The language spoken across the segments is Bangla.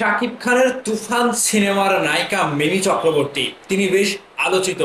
শাকিব খানের তুফান সিনেমার নায়িকা মিমি চক্রবর্তী তিনি বেশ আলোচিত।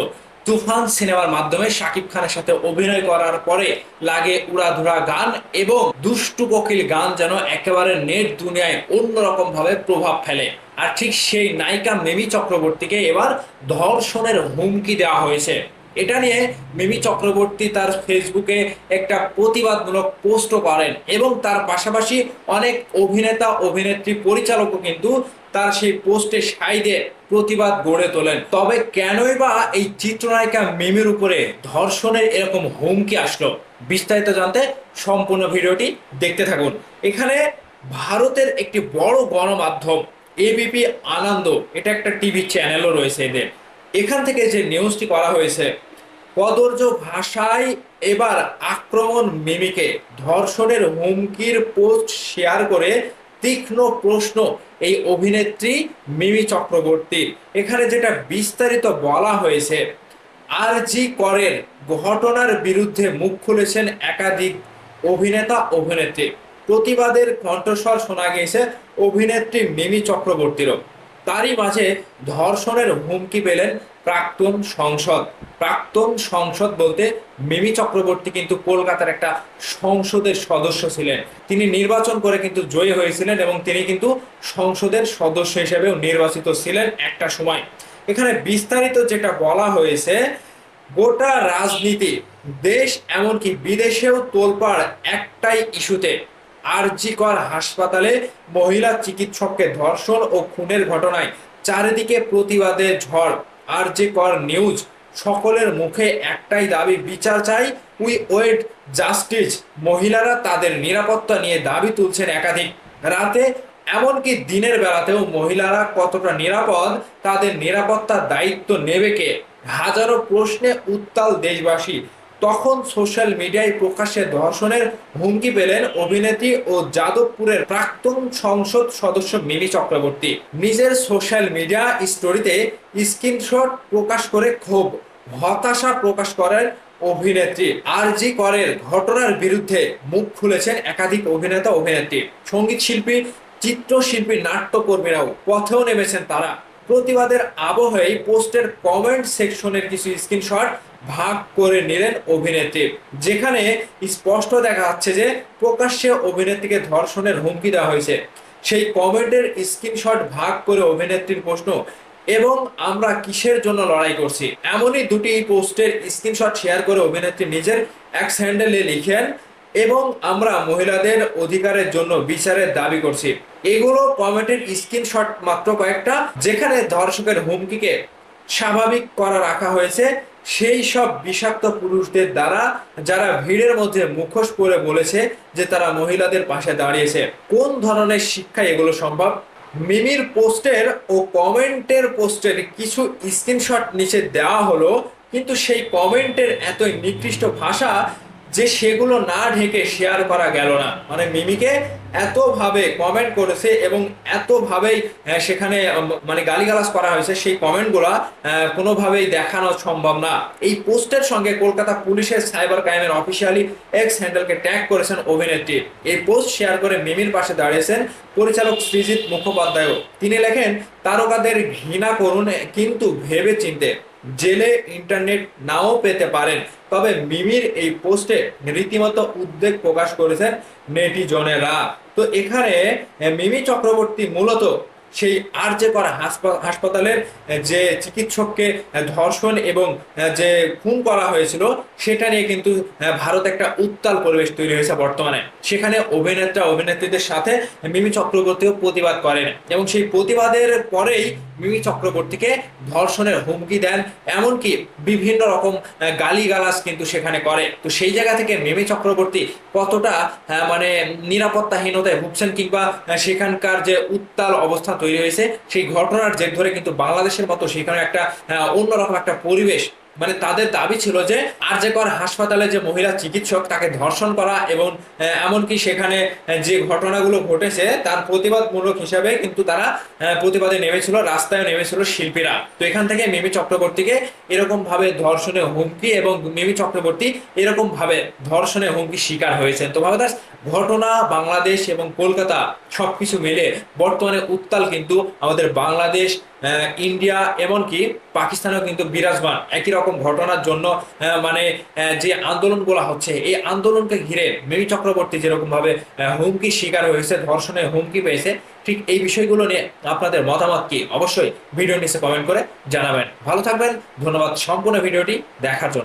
তুফান সিনেমার মাধ্যমে শাকিব খানের সাথে অভিনয় করার পরে লাগে উড়াধুরা গান এবং দুষ্টু কোকিল গান যেন একেবারে নেট দুনিয়ায় অন্যরকম ভাবে প্রভাব ফেলে। আর ঠিক সেই নায়িকা মিমি চক্রবর্তীকে এবার ধর্ষণের হুমকি দেওয়া হয়েছে। এটা নিয়ে মিমি চক্রবর্তী তার ফেসবুকে একটা প্রতিবাদমূলক পোস্টও করেন এবং তার পাশাপাশি অনেক অভিনেতা অভিনেত্রী পরিচালকও কিন্তু তার সেই পোস্টে সায় দিয়ে প্রতিবাদ গড়ে তোলেন। তবে কেনই বা এই চিত্রনায়িকা মিমির উপরে ধর্ষণের এরকম হুমকি আসলো, বিস্তারিত জানতে সম্পূর্ণ ভিডিওটি দেখতে থাকুন। এখানে ভারতের একটি বড় গণমাধ্যম এবিপি আনন্দ, এটা একটা টিভি চ্যানেলও রয়েছে এদের, এখান থেকে যে নিউজটি করা হয়েছে, কদর্য ভাষায় এবার আক্রমণ মিমিকে, ধর্ষণের হুমকির পোস্ট শেয়ার করে তীক্ষ্ণ প্রশ্ন এই অভিনেত্রী মিমি চক্রবর্তীর। এখানে যেটা বিস্তারিত বলা হয়েছে, আরজি করের ঘটনার বিরুদ্ধে মুখ খুলেছেন একাধিক অভিনেতা অভিনেত্রী। প্রতিবাদের কণ্ঠস্বর শোনা গিয়েছে অভিনেত্রী মিমি চক্রবর্তীরও। তারই মাঝে ধর্ষণের হুমকি পেলেন প্রাক্তন সংসদ বলতে মিমি চক্রবর্তী কিন্তু কলকাতার একটা সংসদের সদস্য ছিলেন। তিনি নির্বাচন করে কিন্তু জয়ী হয়েছিলেন এবং তিনি কিন্তু সংসদের সদস্য হিসেবেও নির্বাচিত ছিলেন একটা সময়। এখানে বিস্তারিত যেটা বলা হয়েছে, গোটা রাজনীতি, দেশ এমনকি বিদেশেও তোলপাড় একটাই ইস্যুতে, আরজি কর হাসপাতালে মহিলা চিকিৎসককে ধর্ষণ ও খুনের ঘটনায় চারিদিকে প্রতিবাদের ঝড়। আরজি কর নিউজ, সকলের মুখে একটাই দাবি, বিচার চাই, উই ওয়েট জাস্টিস। মহিলারা তাদের নিরাপত্তা নিয়ে দাবি তুলছেন একাধিক রাতে, এমনকি দিনের বেলাতেও মহিলারা কতটা নিরাপদ, তাদের নিরাপত্তার দায়িত্ব নেবে কে, হাজারো প্রশ্নে উত্তাল দেশবাসী। তখন সোশ্যাল মিডিয়ায় প্রকাশ্যে ধর্ষণের হুমকি পেলেন অভিনেত্রী ও যাদবপুরের প্রাক্তন সংসদ সদস্য মিমি চক্রবর্তী। নিজের সোশ্যাল মিডিয়া স্টোরিতে স্ক্রিনশট প্রকাশ করে ক্ষোভ হতাশা প্রকাশ করেন অভিনেত্রী। আরজি করের ঘটনার বিরুদ্ধে মুখ খুলেছেন একাধিক অভিনেতা অভিনেত্রী, সঙ্গীত শিল্পী, চিত্রশিল্পী, নাট্যকর্মীরাও পথেও নেমেছেন তারা। প্রতিবাদের আবহে পোস্টের কমেন্ট সেকশনের কিছু স্ক্রিনশট ভাগ করে নিলেন অভিনেত্রী, যেখানে স্পষ্ট দেখা যাচ্ছে যে প্রকাশ্যে অভিনেত্রীকে ধর্ষণের হুমকি দেওয়া হয়েছে। সেই কমেন্টের স্ক্রিনশট ভাগ করে অভিনেত্রীর প্রশ্ন, এবং আমরা কিসের জন্য লড়াই করছি, এমনই দুটি পোস্টের স্ক্রিনশট শেয়ার করে অভিনেত্রী নিজের এক্স হ্যান্ডেলে লিখেন, এবং আমরা মহিলাদের অধিকারের জন্য বিচারের দাবি করছি। এগুলো কমেন্টের স্ক্রিনশট মাত্র কয়েকটা, যেখানে ধর্ষকের হুমকিকে স্বাভাবিক করা রাখা হয়েছে সেই সব বিষাক্ত পুরুষদের দ্বারা, যারা ভিড়ের মধ্যে মুখোশ পরে বলেছে যে তারা মহিলাদের পাশে দাঁড়িয়েছে। কোন ধরনের শিক্ষায় এগুলো সম্ভব? মিমির পোস্টের ও কমেন্টের পোস্টের কিছু স্ক্রিনশট নিচে দেওয়া হলো, কিন্তু সেই কমেন্টের এতই নিকৃষ্ট ভাষা যে সেগুলো না ঢেকে শেয়ার করা গেল না। মানে মিমিকে এতভাবে কমেন্ট করেছে এবং এতভাবেই সেখানে মানে গালিগালাজ করা হয়েছে, সেই কমেন্টগুলা কোনোভাবেই দেখানো সম্ভব না। এই পোস্টের সঙ্গে কলকাতা পুলিশের সাইবার ক্রাইমের অফিসিয়ালি এক্স হ্যান্ডেলকে ট্যাগ করেছেন অভিনেত্রী। এই পোস্ট শেয়ার করে মিমির পাশে দাঁড়িয়েছেন পরিচালক সৃজিত মুখোপাধ্যায়। তিনি লেখেন, তারকাদের ঘৃণা করুন কিন্তু ভেবে চিনতে, জেলে ইন্টারনেট নাও পেতে পারেন। তবে মিমির এই পোস্টে রীতিমতো উদ্বেগ প্রকাশ করেছেন নেটিজনেরা। তো এখানে মিমি চক্রবর্তী মূলত সেই আরজে কর হাসপাতালের যে চিকিৎসককে ধর্ষণ এবং যে খুন করা হয়েছিল সেটা নিয়ে কিন্তু ভারতে একটা উত্তাল পরিবেশ তৈরি হয়েছে বর্তমানে। সেখানে অভিনেতা অভিনেত্রীদের সাথে মিমি চক্রবর্তীও প্রতিবাদ করেন এবং সেই প্রতিবাদের পরেই মিমি চক্রবর্তীকে ধর্ষণের হুমকি দেন, এমনকি বিভিন্ন রকম গালিগালাজ কিন্তু সেখানে করে। তো সেই জায়গা থেকে মিমি চক্রবর্তী কতটা মানে নিরাপত্তাহীনতায় ভুগছেন, কিংবা সেখানকার যে উত্তাল অবস্থা তৈরি হয়েছে সেই ঘটনার জের ধরে কিন্তু বাংলাদেশের মতো সেখানে একটা অন্যরকম একটা পরিবেশ মানে তাদের দাবি ছিল যে আরজে কর হাসপাতালে যে মহিলা চিকিৎসক তাকে ধর্ষণ করা এবং এমনকি সেখানে যে ঘটনাগুলো ঘটেছে তার প্রতিবাদমূলক হিসাবে কিন্তু তারা প্রতিবাদে নেমেছিল, রাস্তায় নেমেছিল শিল্পীরা। তো এখান থেকে মিমি চক্রবর্তীকে এরকম ভাবে ধর্ষণে হুমকি এবং মিমি চক্রবর্তী এরকম ভাবে ধর্ষণে হুমকি শিকার হয়েছেন। তো ভাবদাস ঘটনা বাংলাদেশ এবং কলকাতা সবকিছু মিলে বর্তমানে উত্তাল কিন্তু আমাদের বাংলাদেশ, ইন্ডিয়া, এমনকি পাকিস্তানেও কিন্তু বিরাজমান একই রকম ঘটনার জন্য। মানে যে আন্দোলনগুলো হচ্ছে এই আন্দোলনকে ঘিরে মিমি চক্রবর্তী যেরকম ভাবে হুমকি শিকার হয়েছে, ধর্ষণের হুমকি পেয়েছে, ঠিক এই বিষয়গুলো নিয়ে আপনাদের মতামত কি অবশ্যই ভিডিও নিচে কমেন্ট করে জানাবেন। ভালো থাকবেন, ধন্যবাদ সম্পূর্ণ ভিডিওটি দেখার জন্য।